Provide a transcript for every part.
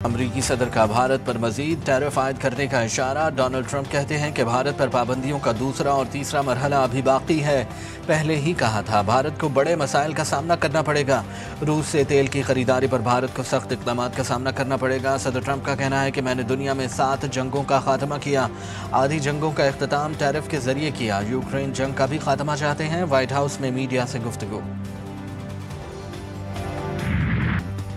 امریکی صدر کا بھارت پر مزید ٹیرف عائد کرنے کا اشارہ۔ ڈونلڈ ٹرمپ کہتے ہیں کہ بھارت پر پابندیوں کا دوسرا اور تیسرا مرحلہ ابھی باقی ہے۔ پہلے ہی کہا تھا بھارت کو بڑے مسائل کا سامنا کرنا پڑے گا۔ روس سے تیل کی خریداری پر بھارت کو سخت اقدامات کا سامنا کرنا پڑے گا۔ صدر ٹرمپ کا کہنا ہے کہ میں نے دنیا میں 7 جنگوں کا خاتمہ کیا، آدھی جنگوں کا اختتام ٹیرف کے ذریعے کیا۔ یوکرین جنگ کا بھی خاتمہ چاہتے ہیں۔ وائٹ ہاؤس میں میڈیا سے گفتگو۔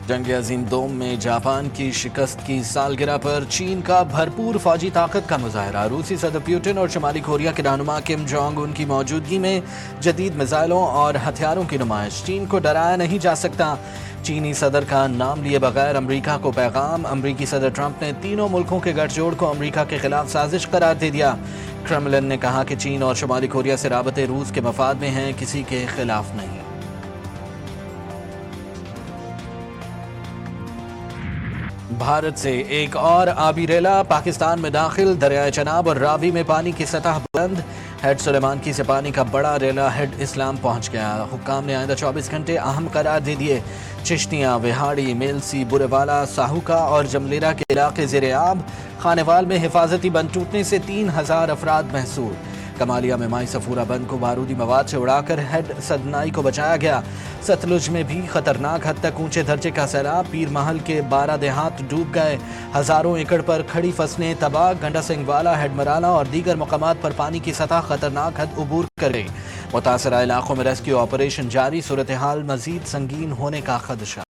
جنگ عظیم دوم میں جاپان کی شکست کی سالگرہ پر چین کا بھرپور فوجی طاقت کا مظاہرہ۔ روسی صدر پیوٹن اور شمالی کوریا کے رہنما کم جونگ ان کی موجودگی میں جدید میزائلوں اور ہتھیاروں کی نمائش۔ چین کو ڈرایا نہیں جا سکتا، چینی صدر کا نام لیے بغیر امریکہ کو پیغام۔ امریکی صدر ٹرمپ نے تینوں ملکوں کے گٹھ جوڑ کو امریکہ کے خلاف سازش قرار دے دیا۔ کرملن نے کہا کہ چین اور شمالی کوریا سے رابطے روس کے مفاد میں ہیں، کسی کے خلاف نہیں۔ بھارت سے ایک اور آبی ریلا پاکستان میں داخل۔ دریائے چناب اور راوی میں پانی کی سطح بلند۔ ہیڈ سلیمان کی سے پانی کا بڑا ریلا ہیڈ اسلام پہنچ گیا۔ حکام نے آئندہ 24 گھنٹے اہم قرار دے دیے۔ چشتیاں، وہاڑی، میلسی، برے والا، ساہوکا اور جملیرا کے علاقے زیر آب۔ خانیوال میں حفاظتی بند ٹوٹنے سے 3000 افراد محصور۔ کمالیہ میں مائی سفورہ بند کو بارودی مواد سے اڑا کر ہیڈ سدنائی کو بچایا گیا۔ ستلج میں بھی خطرناک حد تک اونچے درجے کا سیلاب۔ پیر محل کے 12 دیہات ڈوب گئے، ہزاروں ایکڑ پر کھڑی فصلیں تباہ۔ گنڈا سنگھ والا، ہیڈ مرانا اور دیگر مقامات پر پانی کی سطح خطرناک حد عبور کر گئی۔ متاثرہ علاقوں میں ریسکیو آپریشن جاری، صورتحال مزید سنگین ہونے کا خدشہ۔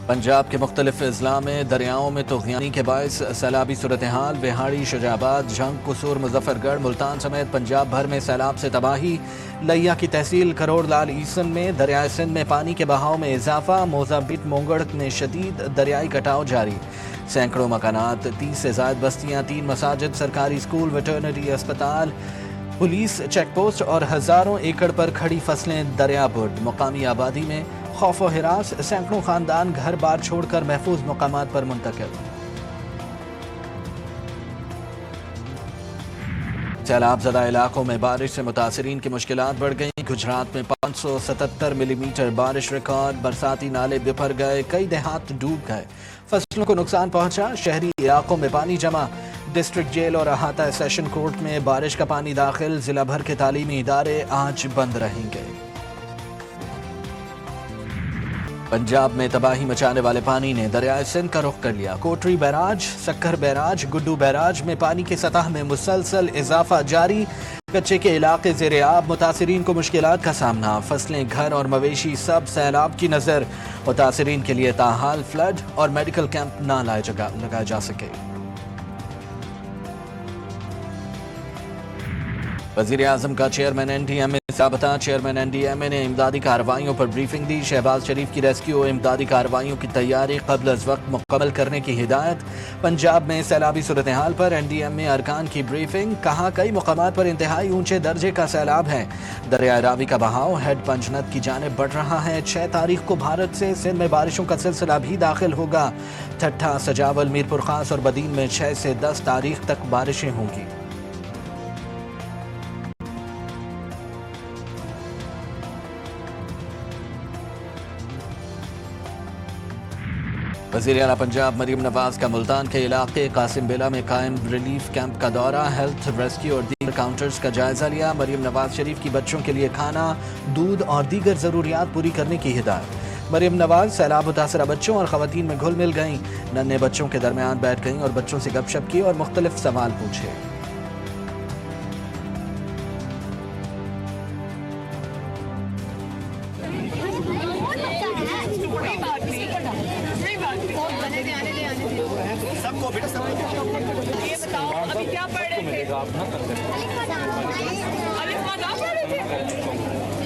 پنجاب کے مختلف اضلاع میں دریاؤں میں طغیانی کے باعث سیلابی صورتحال۔ وہاڑی، شجاع آباد، جھنگ، قصور، مظفر گڑھ، ملتان سمیت پنجاب بھر میں سیلاب سے تباہی۔ لیا کی تحصیل کروڑ لال عیسن میں دریائے سندھ میں پانی کے بہاؤ میں اضافہ۔ موزہ بٹ مونگڑ میں شدید دریائی کٹاؤ جاری۔ سینکڑوں مکانات، 30 سے زائد بستیاں، 3 مساجد، سرکاری اسکول، ویٹرنری اسپتال، پولیس چیک پوسٹ اور ہزاروں ایکڑ پر کھڑی فصلیں دریا برد۔ مقامی آبادی میں خوف و ہراس، سینکڑوں خاندان گھر بار چھوڑ کر محفوظ مقامات پر منتقل۔ سیلاب زدہ علاقوں میں بارش سے متاثرین کی مشکلات بڑھ گئیں۔ گجرات میں 577 ملی میٹر بارش ریکارڈ۔ برساتی نالے بپھر گئے، کئی دیہات ڈوب گئے، فصلوں کو نقصان پہنچا۔ شہری علاقوں میں پانی جمع۔ ڈسٹرکٹ جیل اور احاطہ سیشن کورٹ میں بارش کا پانی داخل۔ ضلع بھر کے تعلیمی ادارے آج بند رہیں گے۔ پنجاب میں تباہی مچانے والے پانی نے دریائے سندھ کا رخ کر لیا۔ Kotri barrage, Sukkur barrage, Guddu barrage میں پانی کی سطح میں مسلسل اضافہ جاری۔ کچے کے علاقے زیر آب، متاثرین کو مشکلات کا سامنا۔ فصلیں، گھر اور مویشی سب سیلاب کی نظر۔ متاثرین کے لیے تاحال فلڈ اور میڈیکل کیمپ نہ لگائے جا سکے۔ وزیر اعظم کا چیئرمین این ڈی ایم اے سے رابطہ۔ چیئرمین این ڈی ایم اے نے امدادی کارروائیوں پر بریفنگ دی۔ شہباز شریف کی ریسکیو امدادی کارروائیوں کی تیاری قبل از وقت مکمل کرنے کی ہدایت۔ پنجاب میں سیلابی صورتحال پر این ڈی ایم اے ارکان کی بریفنگ۔ کہا کئی مقامات پر انتہائی اونچے درجے کا سیلاب ہے۔ دریائے راوی کا بہاؤ ہیڈ پنجنت کی جانب بڑھ رہا ہے۔ 6 تاریخ کو بھارت سے سندھ میں بارشوں کا سلسلہ بھی داخل ہوگا۔ ٹھٹھہ، سجاول، میرپور خاص اور بدین میں 6 سے 10 تاریخ تک بارشیں ہوں گی۔ وزیر اعلیٰ پنجاب مریم نواز کا ملتان کے علاقے قاسم بیلا میں قائم ریلیف کیمپ کا دورہ۔ ہیلتھ، ریسکیو اور دیگر کاؤنٹرز کا جائزہ لیا۔ مریم نواز شریف کی بچوں کے لیے کھانا، دودھ اور دیگر ضروریات پوری کرنے کی ہدایت۔ مریم نواز سیلاب متاثرہ بچوں اور خواتین میں گھل مل گئیں، ننھے بچوں کے درمیان بیٹھ گئیں اور بچوں سے گپ شپ کی اور مختلف سوال پوچھے۔ یہ بتاؤ ابھی کیا پڑھ رہے تھے؟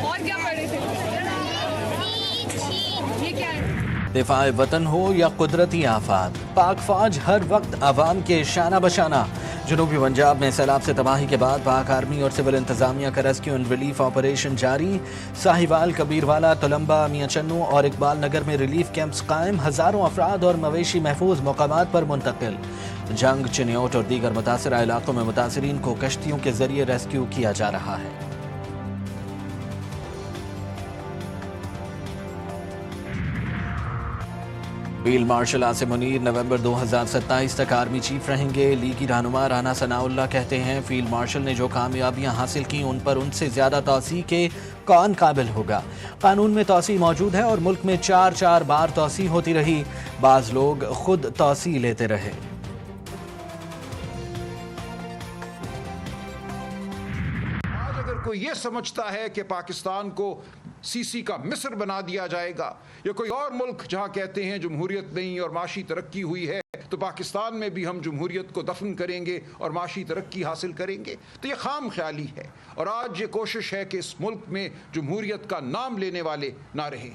اور کیا پڑھ رہے تھے؟ یہ کیا ہے؟ دفاع وطن ہو یا قدرتی آفات، پاک فوج ہر وقت عوام کے شانہ بشانہ۔ جنوبی پنجاب میں سیلاب سے تباہی کے بعد پاک آرمی اور سول انتظامیہ کا ریسکیو اینڈ ریلیف آپریشن جاری۔ ساہیوال، کبیروالا، تلمبا، میاں چنو اور اقبال نگر میں ریلیف کیمپس قائم۔ ہزاروں افراد اور مویشی محفوظ مقامات پر منتقل۔ جنگ، چنیوٹ اور دیگر متاثرہ علاقوں میں متاثرین کو کشتیوں کے ذریعے ریسکیو کیا جا رہا ہے۔ فیلڈ مارشل عاصم منیر نومبر 2027 تک آرمی چیف رہیں گے۔ لیگی رہنما رانا ثناء اللہ کہتے ہیں فیلڈ مارشل نے جو کامیابیاں حاصل کی ان پر ان سے زیادہ توسیع کے کون قابل ہوگا۔ قانون میں توسیع موجود ہے اور ملک میں 4 بار توسیع ہوتی رہی، بعض لوگ خود توسیع لیتے رہے۔ آج اگر کوئی یہ سمجھتا ہے کہ پاکستان کو سی سی کا مصر بنا دیا جائے گا یا کوئی اور ملک جہاں کہتے ہیں جمہوریت نہیں اور معاشی ترقی ہوئی ہے تو پاکستان میں بھی ہم جمہوریت کو دفن کریں گے اور معاشی ترقی حاصل کریں گے، تو یہ خام خیالی ہے۔ اور آج یہ کوشش ہے کہ اس ملک میں جمہوریت کا نام لینے والے نہ رہیں۔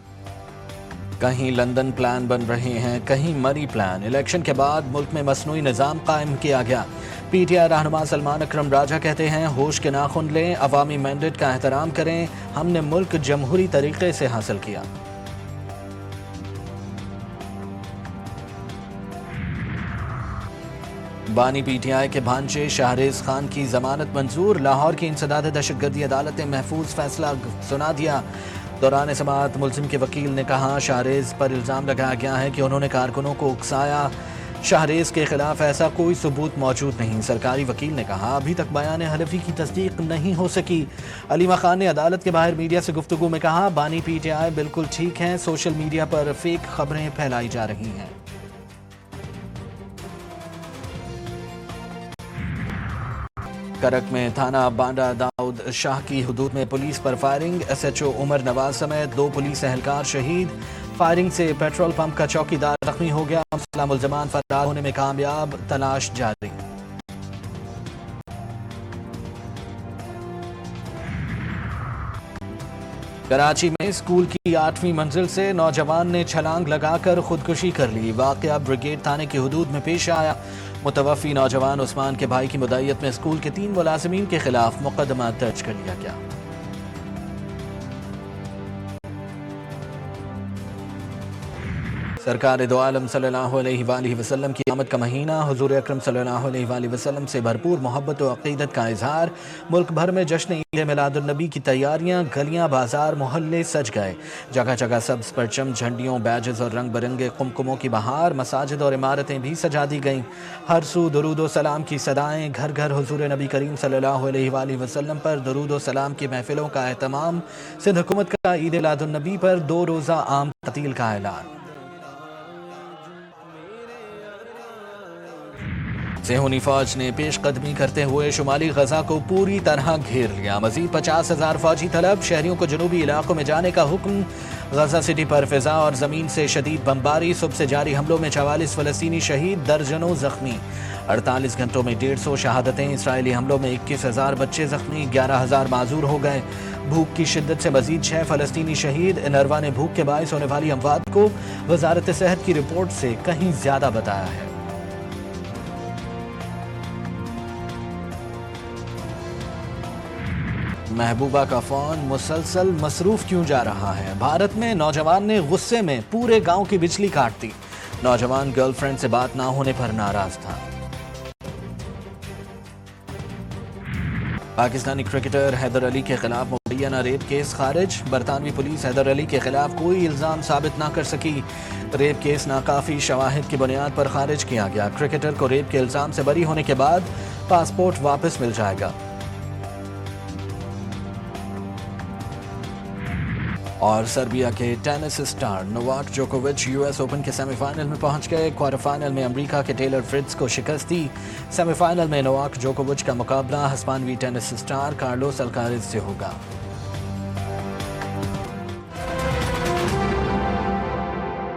کہیں لندن پلان بن رہے ہیں، کہیں مری پلان۔ الیکشن کے بعد ملک میں مصنوعی نظام قائم کیا گیا۔ پی ٹی آئی رہنما سلمان اکرم راجہ کہتے ہیں ہوش کے ناخن لیں، عوامی مینڈیٹ کا احترام کریں، ہم نے ملک جمہوری طریقے سے حاصل کیا۔ بانی پی ٹی آئی کے بھانجے شاہریز خان کی ضمانت منظور۔ لاہور کی انسداد دہشت گردی عدالت نے محفوظ فیصلہ سنا دیا۔ دوران سماعت ملزم کے وکیل نے کہا شاہریز پر الزام لگایا گیا ہے کہ انہوں نے کارکنوں کو اکسایا۔ شاہریز کے خلاف ایسا کوئی ثبوت موجود نہیں۔ سرکاری وکیل نے کہا ابھی تک بیان حلفی کی تصدیق نہیں ہو سکی۔ علیمہ خان نے عدالت کے باہر میڈیا سے گفتگو میں کہا بانی پی ٹی آئی بالکل ٹھیک ہیں، سوشل میڈیا پر فیک خبریں پھیلائی جا رہی ہیں۔ کرک میں تھانہ بانڈا داؤد شاہ کی حدود میں پولیس پر فائرنگ، ایس ایچ او عمر نواز سمیت 2 پولیس اہلکار شہید۔ فائرنگ سے پیٹرول پمپ کا چوکیدار زخمی ہو گیا۔ مسلح ملزمان فرار ہونے میں کامیاب، تلاش جاری۔ کراچی میں اسکول کی 8ویں منزل سے نوجوان نے چھلانگ لگا کر خودکشی کر لی۔ واقعہ بریگیڈ تھانے کی حدود میں پیش آیا۔ متوفی نوجوان عثمان کے بھائی کی مدعیت میں اسکول کے 3 ملازمین کے خلاف مقدمہ درج کر لیا گیا۔ سرکار دو عالم صلی اللہ علیہ وآلہ وسلم کی آمد کا مہینہ، حضور اکرم صلی اللہ علیہ وآلہ وسلم سے بھرپور محبت و عقیدت کا اظہار۔ ملک بھر میں جشن عید میلاد النبی کی تیاریاں، گلیاں بازار محلے سج گئے۔ جگہ جگہ سبز پرچم، جھنڈیوں، بیجز اور رنگ برنگے قمقموں کی بہار۔ مساجد اور عمارتیں بھی سجا دی گئیں۔ ہر سو درود و سلام کی صدائیں، گھر گھر حضور نبی کریم صلی اللہ علیہ وآلہ وسلم پر درود و سلام کی محفلوں کا اہتمام۔ سندھ حکومت کا عید میلاد النبی پر 2 روزہ عام تعطیل کا اعلان۔ صہیونی فوج نے پیش قدمی کرتے ہوئے شمالی غزہ کو پوری طرح گھیر لیا۔ مزید 50,000 فوجی طلب، شہریوں کو جنوبی علاقوں میں جانے کا حکم۔ غزہ سٹی پر فضا اور زمین سے شدید بمباری، صبح سے جاری حملوں میں 44 فلسطینی شہید، درجنوں زخمی۔ 48 گھنٹوں میں 150 شہادتیں، اسرائیلی حملوں میں 21,000 بچے زخمی، 11,000 معذور ہو گئے۔ بھوک کی شدت سے مزید 6 فلسطینی شہید۔ انروا نے بھوک کے باعث ہونے والی اموات کو وزارت صحت کی رپورٹ سے کہیں زیادہ بتایا ہے۔ محبوبہ کا فون مسلسل مصروف کیوں جا رہا ہے؟ بھارت میں نوجوان نے غصے میں پورے گاؤں کی بجلی کاٹ دی۔ نوجوان گرل فرینڈ سے بات نہ ہونے پر ناراض تھا۔ پاکستانی کرکٹر حیدر علی کے خلاف مبینہ ریپ کیس خارج۔ برطانوی پولیس حیدر علی کے خلاف کوئی الزام ثابت نہ کر سکی۔ ریپ کیس ناکافی شواہد کی بنیاد پر خارج کیا گیا۔ کرکٹر کو ریپ کے الزام سے بری ہونے کے بعد پاسپورٹ واپس مل جائے گا۔ اور سربیا کے ٹینس اسٹار نوواک جوکووچ یو ایس اوپن کے سیمی فائنل میں پہنچ گئے۔ کوارٹر فائنل میں امریکہ کے ٹیلر فرٹز کو شکست دی۔ سیمی فائنل میں نوواک جوکووچ کا مقابلہ ہسپانوی ٹینس اسٹار کارلوس الکارز سے ہوگا۔